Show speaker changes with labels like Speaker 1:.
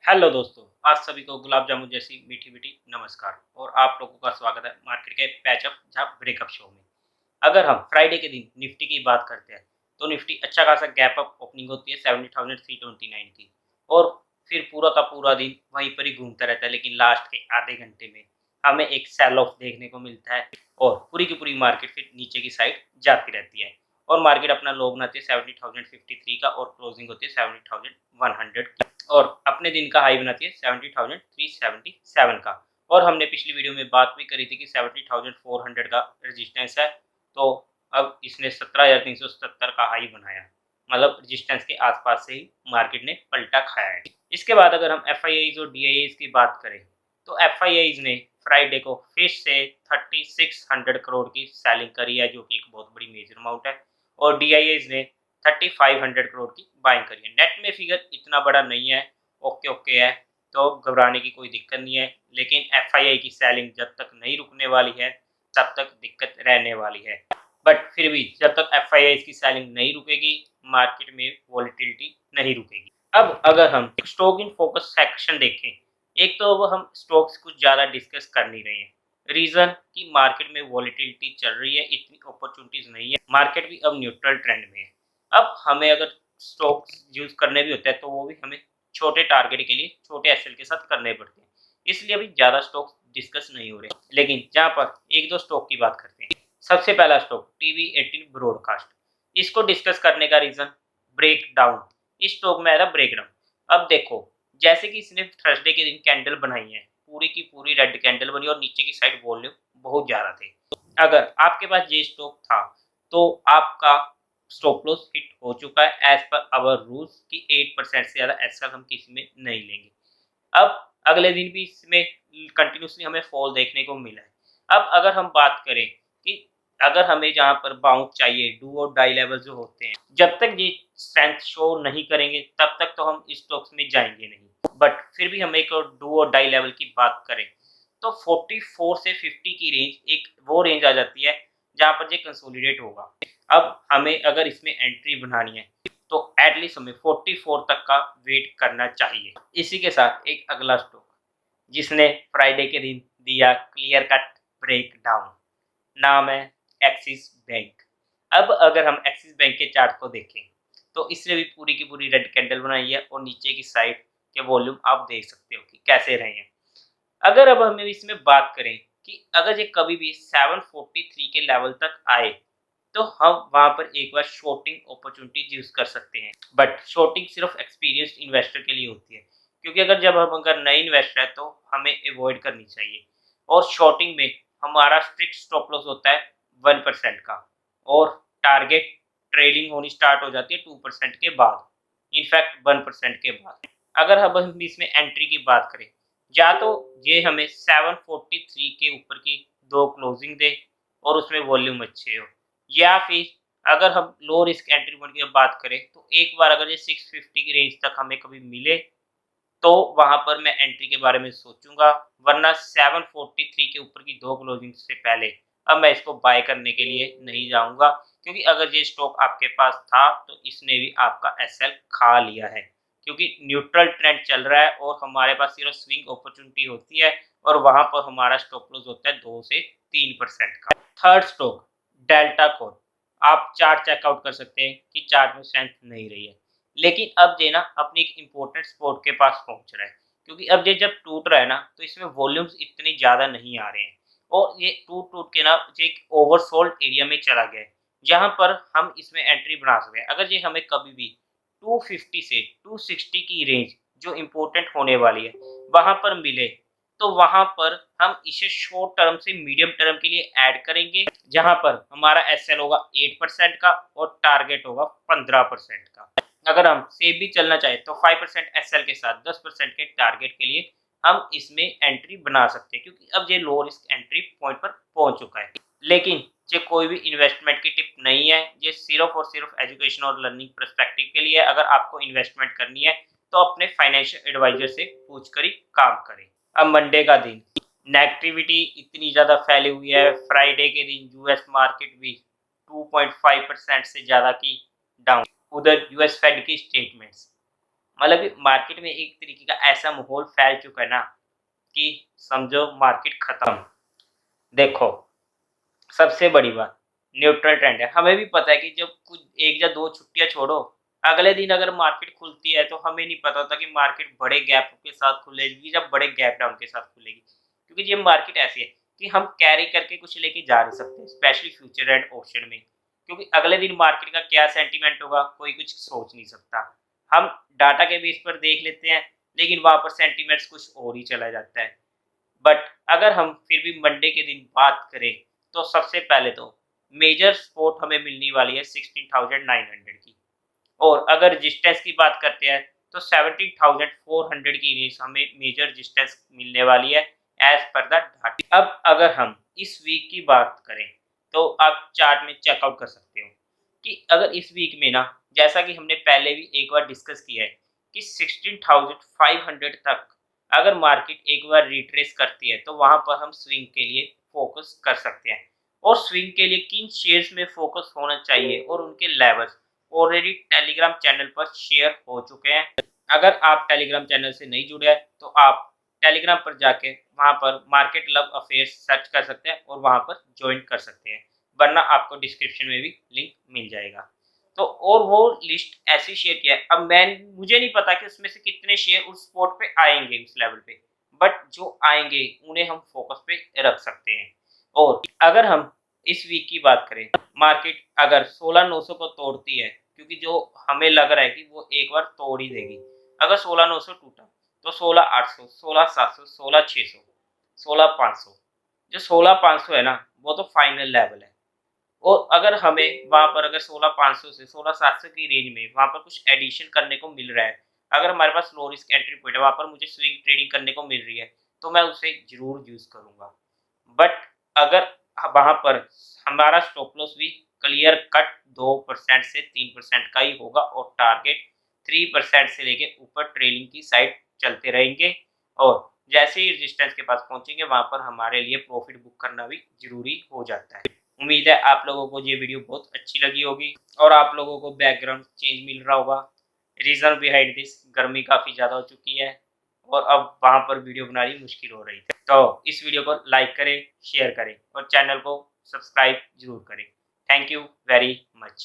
Speaker 1: Hello दोस्तों, आज सभी को गुलाब जामुन जैसी मीठी मीठी नमस्कार और आप लोगों का स्वागत है मार्केट के पैचअप जहाँ ब्रेकअप शो में। अगर हम फ्राइडे के दिन निफ्टी की बात करते हैं तो निफ्टी अच्छा खासा गैप अप ओपनिंग होती है 70,329 की और फिर पूरा का पूरा दिन वहीं पर ही घूमता रहता है, लेकिन लास्ट के आधे घंटे में हमें एक सेल ऑफ देखने को मिलता है और पूरी की पूरी मार्केट फिर नीचे की साइड जाती रहती है और मार्केट अपना लो बनाती है 70,053 का और क्लोजिंग होती है 70,100 की और अपने दिन का हाई बनाती है 70,377 का। और हमने पिछली वीडियो में बात भी करी थी कि 70,400 का रेजिस्टेंस है, तो अब इसने 17,377 का हाई बनाया, मतलब रेजिस्टेंस के आसपास से ही मार्केट ने पलटा खाया है। इसके बाद अगर हम एफआईआईज और डीआईआईज की बात करें तो एफआईआईज ने फ्राइडे को फिर से 3600 करोड़ की सेलिंग करी है, जो कि एक बहुत बड़ी मेजर अमाउंट है, और डीआईआईज ने 3500 करोड़ की बाइंग करी है। नेट में फिगर इतना बड़ा नहीं है, ओके ओके है, तो घबराने की कोई दिक्कत नहीं है, लेकिन एफआईआई की सेलिंग जब तक नहीं रुकने वाली है तब तक दिक्कत रहने वाली है। बट फिर भी जब तक एफआईआई की सेलिंग नहीं रुकेगी मार्केट में वॉलेटिलिटी नहीं रुकेगी। अब अगर हम स्टॉक इन फोकस सेक्शन देखें, एक तो अब हम स्टॉक्स कुछ ज़्यादा डिस्कस कर नहीं रहे हैं, रीज़न कि मार्केट में वॉलेटिलिटी चल रही है, इतनी अपॉर्चुनिटीज़ नहीं है, मार्केट भी अब न्यूट्रल ट्रेंड में है। अब हमें अगर स्टॉक्स यूज़ करने भी होते हैं तो वो भी हमें छोटे टारगेट के लिए छोटे एसएल के साथ करने पड़ते हैं, इसलिए अभी ज़्यादा स्टॉक्स डिस्कस नहीं हो रहे। लेकिन जहाँ पर एक दो स्टॉक की बात करते हैं, सबसे पहला स्टॉक टीवी18 ब्रॉडकास्ट, इसको डिस्कस करने का रीज़न ब्रेक डाउन, इस स्टॉक में आया था ब्रेक डाउन। अब देखो, जैसे कि इसने थर्सडे के दिन कैंडल बनाई है, पूरी की पूरी रेड कैंडल बनी और नीचे की साइड वॉल्यूम बहुत ज़्यादा थे। अगर आपके पास ये स्टॉक था तो आपका स्टॉप लॉस हिट हो चुका है एज पर आवर रूल्स कि 8% से ज़्यादा एसएल हम किसी में नहीं लेंगे। अब अगले दिन भी इसमें कंटिन्यूसली हमें फॉल देखने को मिला है। अब अगर हम बात करें कि अगर हमें जहाँ पर बाउंस चाहिए, डू और डाई लेवल जो होते हैं, जब तक ये स्ट्रेंथ शो नहीं करेंगे तब तक तो हम इस स्टॉक्स में जाएंगे नहीं। बट फिर भी हम एक और डू और डाई लेवल की बात करें तो 44 से 50 की रेंज एक वो रेंज आ जाती है जहाँ पर ये कंसोलिडेट होगा। अब हमें अगर इसमें एंट्री बनानी है तो एटलीस्ट हमें 44 तक का वेट करना चाहिए। इसी के साथ एक अगला स्टॉक जिसने फ्राइडे के दिन दिया क्लियर कट ब्रेक डाउन, नाम है एक्सिस बैंक। अब अगर हम एक्सिस बैंक के चार्ट को देखें तो इसने भी पूरी की पूरी रेड कैंडल बनाई है और नीचे की साइड के वॉल्यूम आप देख सकते हो कि कैसे रहे हैं। अगर अब हम इसमें बात करें कि अगर ये कभी भी 743 के लेवल तक आए तो हम वहां पर एक बार शॉर्टिंग अपॉर्चुनिटी यूज कर सकते हैं। बट शॉर्टिंग सिर्फ एक्सपीरियंस्ड इन्वेस्टर के लिए होती है, क्योंकि अगर जब हम अगर नए इन्वेस्टर है तो हमें अवॉइड करनी चाहिए। और शॉर्टिंग में हमारा स्ट्रिक्ट स्टॉप लॉस होता है 1% का और टारगेट ट्रेलिंग होनी स्टार्ट हो जाती है 2% के बाद, इनफैक्ट 1% के बाद। अगर हम इसमें एंट्री की बात करें, या तो ये हमें 743 के ऊपर की दो क्लोजिंग दे और उसमें वॉल्यूम अच्छे हो, या फिर अगर हम लो रिस्क एंट्री पॉइंट की बात करें तो एक बार अगर ये 650 की रेंज तक हमें कभी मिले तो वहां पर मैं एंट्री के बारे में सोचूंगा, वरना 743 के ऊपर की दो क्लोजिंग से पहले अब मैं इसको बाय करने के लिए नहीं जाऊंगा, क्योंकि अगर ये स्टॉक आपके पास था तो इसने भी आपका एसएल खा लिया है, क्योंकि न्यूट्रल ट्रेंड चल रहा है और हमारे पास सिर्फ स्विंग अपॉर्चुनिटी होती है और वहां पर हमारा स्टॉप लॉस होता है 2 से 3% का। थर्ड स्टॉक डेल्टा कोर, आप चार्ट चेकआउट कर सकते हैं कि चार्ट में स्ट्रेंथ नहीं रही है, लेकिन अब ये ना अपनी एक इम्पोर्टेंट स्पॉट के पास पहुंच रहा है, क्योंकि अब ये जब टूट रहा है ना तो इसमें वॉल्यूम्स इतने ज़्यादा नहीं आ रहे हैं और ये टूट टूट के ना ये एक ओवरसोल्ड एरिया में चला गया है, जहां पर हम इसमें एंट्री बना सकते हैं। अगर ये हमें कभी भी 250 से 260 की रेंज जो इम्पोर्टेंट होने वाली है वहां पर मिले तो वहां पर हम इसे शॉर्ट टर्म से मीडियम टर्म के लिए ऐड करेंगे, जहां पर हमारा एसएल होगा 8% का और टारगेट होगा 15% का। अगर हम सेफ भी चलना चाहे तो 5% एसएल के साथ 10% के टारगेट के लिए हम इसमें एंट्री बना सकते हैं, क्योंकि अब ये लो रिस्क एंट्री पॉइंट पर पहुंच चुका है। लेकिन ये कोई भी इन्वेस्टमेंट की टिप नहीं है, ये सिर्फ और सिर्फ एजुकेशन और लर्निंग पर्सपेक्टिव के लिए है। अगर आपको इन्वेस्टमेंट करनी है तो अपने फाइनेंशियल एडवाइजर से पूछकर ही काम करें। अब मंडे का दिन, नेगेटिविटी इतनी ज़्यादा फैली हुई है, फ्राइडे के दिन यूएस मार्केट भी 2.5% से ज़्यादा की डाउन। उधर यूएस फेड की स्टेटमेंट्स, मतलब कि मार्केट में एक तरीके का ऐसा माहौल फैल चुका है ना कि समझो मार्केट खत्म। देखो, सबसे बड़ी बात न्यूट्रल ट्रेंड है। हमें भी पता है कि जब कुछ 1 या 2 छुट्टियाँ छोड़ो, अगले दिन अगर मार्केट खुलती है तो हमें नहीं पता होता कि मार्केट बड़े गैप के साथ खुलेगी या बड़े गैप डाउन के साथ खुलेगी। क्योंकि ये मार्केट ऐसी है कि हम कैरी करके कुछ लेके जा नहीं सकते, स्पेशली फ्यूचर एंड ऑप्शन में। क्योंकि अगले दिन मार्केट का क्या सेंटीमेंट होगा, कोई कुछ सोच नहीं सकता। हम डाटा के बेस पर देख लेते हैं, लेकिन वहाँ पर सेंटीमेंट्स कुछ और ही चला जाता है। बट अगर हम फिर भी मंडे के दिन बात करें, तो सबसे पहले तो मेजर सपोर्ट हमें मिलने वाली है 16,900 की। और अगर रेजिस्टेंस की बात करते हैं, तो 17,400 की रेंज हमें मेजर रेजिस्टेंस मिलने वाली है एज पर द डाटा। अब अगर हम इस वीक की बात करें, तो आप चार्ट में चेकआउट कर सकते हो कि अगर इस वीक में ना, जैसा कि हमने पहले भी एक बार डिस्कस किया है कि 16,500 तक अगर मार्केट एक बार रिट्रेस करती है, तो वहां पर हम स्विंग के लिए फोकस कर सकते हैं। और स्विंग के लिए किन शेयर्स में फोकस होना चाहिए और उनके लेवल्स ऑलरेडी टेलीग्राम चैनल पर शेयर हो चुके हैं। अगर आप टेलीग्राम चैनल से नहीं जुड़े हैं, तो आप टेलीग्राम पर जाके वहां पर मार्केट लव अफेयर्स सर्च कर सकते हैं और वहां पर ज्वाइन कर सकते हैं, वरना आपको डिस्क्रिप्शन में भी लिंक मिल जाएगा। तो और वो लिस्ट ऐसी शेयर किया है। अब मैं मुझे नहीं पता कि उसमें से कितने शेयर उस स्पॉट पे आएंगे, उस लेवल पे, बट जो आएंगे उन्हें हम फोकस पे रख सकते हैं। और अगर हम इस वीक की बात करें, मार्केट अगर 16,900 को तोड़ती है, क्योंकि जो हमें लग रहा है कि वो एक बार तोड़ ही देगी। अगर 16,900 टूटा, तो 16,800, 16,700, 16,600, 16,500। जो 16,500 है ना, वो तो फाइनल लेवल है। और अगर हमें वहाँ पर अगर 16,500 से 16,700 की रेंज में वहाँ पर कुछ एडिशन करने को मिल रहा है, अगर हमारे पास लो रिस्क एंट्री पॉइंट है, वहाँ पर मुझे स्विंग ट्रेडिंग करने को मिल रही है, तो मैं उसे ज़रूर यूज़ करूँगा। बट अगर वहाँ पर हमारा स्टॉप लॉस भी क्लियर कट 2% से 3% का ही होगा और टारगेट 3% से लेके ऊपर ट्रेलिंग की साइड चलते रहेंगे। और जैसे ही रेजिस्टेंस के पास पहुँचेंगे, वहाँ पर हमारे लिए प्रॉफिट बुक करना भी ज़रूरी हो जाता है। उम्मीद है आप लोगों को ये वीडियो बहुत अच्छी लगी होगी और आप लोगों को बैकग्राउंड चेंज मिल रहा होगा। रीज़न बिहाइंड दिस, गर्मी काफ़ी ज़्यादा हो चुकी है और अब वहाँ पर वीडियो बनानी मुश्किल हो रही है। तो इस वीडियो को लाइक करें, शेयर करें और चैनल को सब्सक्राइब ज़रूर करें। Thank you very much.